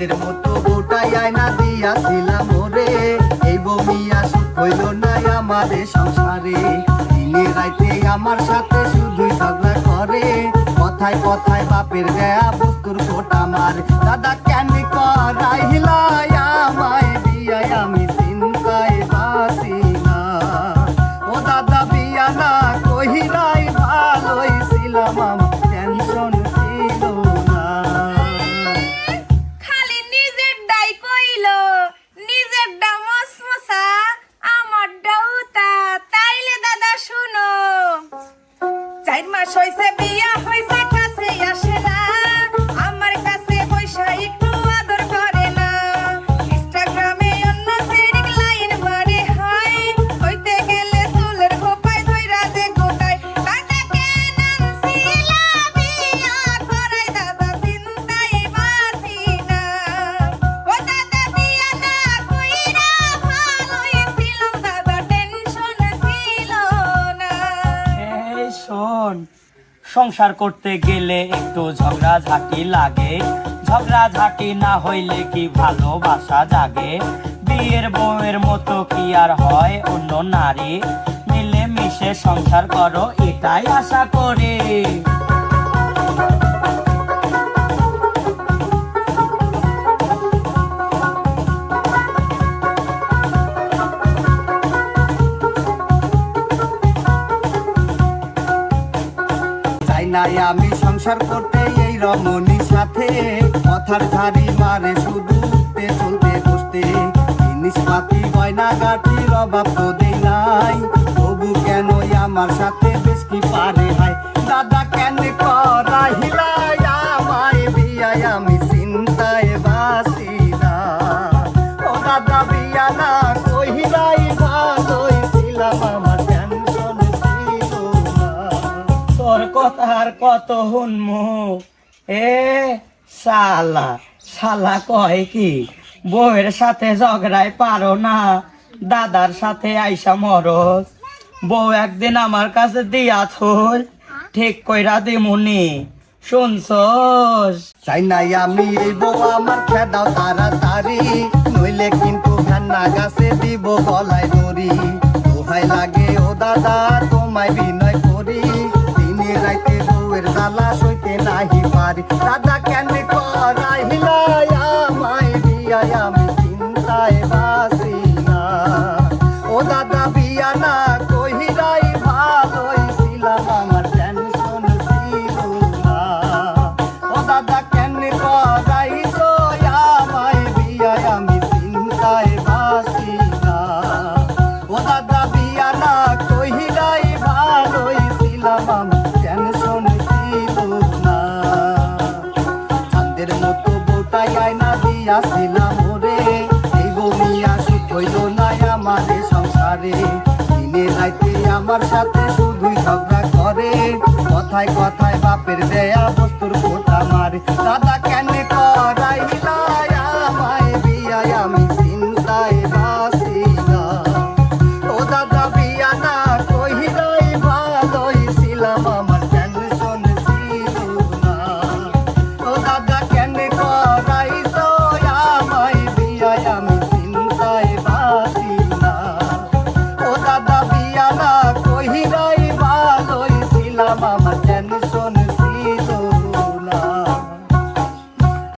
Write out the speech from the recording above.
চাঁদের মতো গোটাই আয়না দিয়াছিলাম ওরে, এই বমিয়া সুখ হইল না আমাদের সংসারে। দিনে রাইতে আমার সাথে শুধুই ঝগড়া করে, কথায় কথায় বাপের দেয়া বস্তুর কোটা মার। দাদা কেন করাইলা আমায় বিয়া, আমি চিন্তায় বাঁচি না। ও দাদা বিয়া না কহিলাই ভালোই ছিলাম, আমার টেনশন ছিল না। খালি নিজের ডাই কইল, নিজের ডা মসমসা, আমার ডাউতা। তাইলে দাদা শুনো, 4 মাস হইছে বিয়া হইছে, কাছে আসে না, আমার কাছে পয়সা একটু আদর করে না। ইনস্টাগ্রামে অন্য সেরিক লাইন মারে হয়, হইতে গেলে চুলের খোপায় ধইরা যে গোটায়। দাদা কেন আনছিলা বিয়া করাই, দাদা চিন্তায় বাঁচি না। ও দাদা বিয়া না কইরা ভালোই ছিলাম, দাদা টেনশন ছিল না। এই শোন, সংসার করতে গেলে একটু ঝগড়াঝাটি লাগে, ঝগড়াঝাটি না হইলে কি ভালোবাসা জাগে? বিয়ের বউয়ের মতো কি আর হয় অন্য নারী? মিলে মিশে সংসার করো এটাই আশা করি। চাই নাই আমি সংসার করতে এই রমণীর সাথে, কথার ঝাড়ি মারে শুধু উঠতে চলতে বসতে। জিনিসপাতি গয়না গাঠির অভাব তো দেই নাই, তবু কেন আমার সাথে বেশ কি পারে হাই। দাদা কেন করাইলা আমায় বিয়া, আমি চিন্তায় বাঁচি না। ও দাদা বিয়া না কহিলাই ভালোই ছিলাম, আমার টেনশন ছিল না। তোর কথা আর কত শুনমু? এ শালা, শালা কয় কি বউয়ের সাথে ঝগড়ায় পারো না, দাদার সাথে আইসা মরস। বউ একদিন আমার কাছে দিয়া থল, ঠিক কইরা দিমুনি, শুনছস? চাই নাই আমি এই বউ আমার খেদাও তাড়াতাড়ি, নইলে কিন্তু ঘান্না গাছে দিব গলায় দড়ি। দোহাই লাগে ও দাদা তোমায় বিনয় করি, দিনে রাইতে বউয়ের জ্বালা সইতে নাহি পারি। দাদা কেন করাইলা আমায় বিয়া, আমি চিন্তায় বাঁচি না। ও দাদা বিয়া না কহিলাই ভালোই ছিলাম, আমার টেনশন ছিল না। ও দাদা কেন করাইছো আমায় বিয়া, আমি চিন্তায় বাঁচি না। ও দাদা বিয়া না কহিলাই ভালোই ছিলাম, আমার টেনশন ছিল না। চাঁদের মতো বোটাই আয়না দিয়াছিলাম ওরে, এই বমিয়া সুখ হইল না আমাদের সংসারে। দিনে রাইতে আমার সাথে শুধুই ঝগড়া করে, কথায় কথায় বাপের দেয়া বস্তুর কোটা মারে। দাদা কেন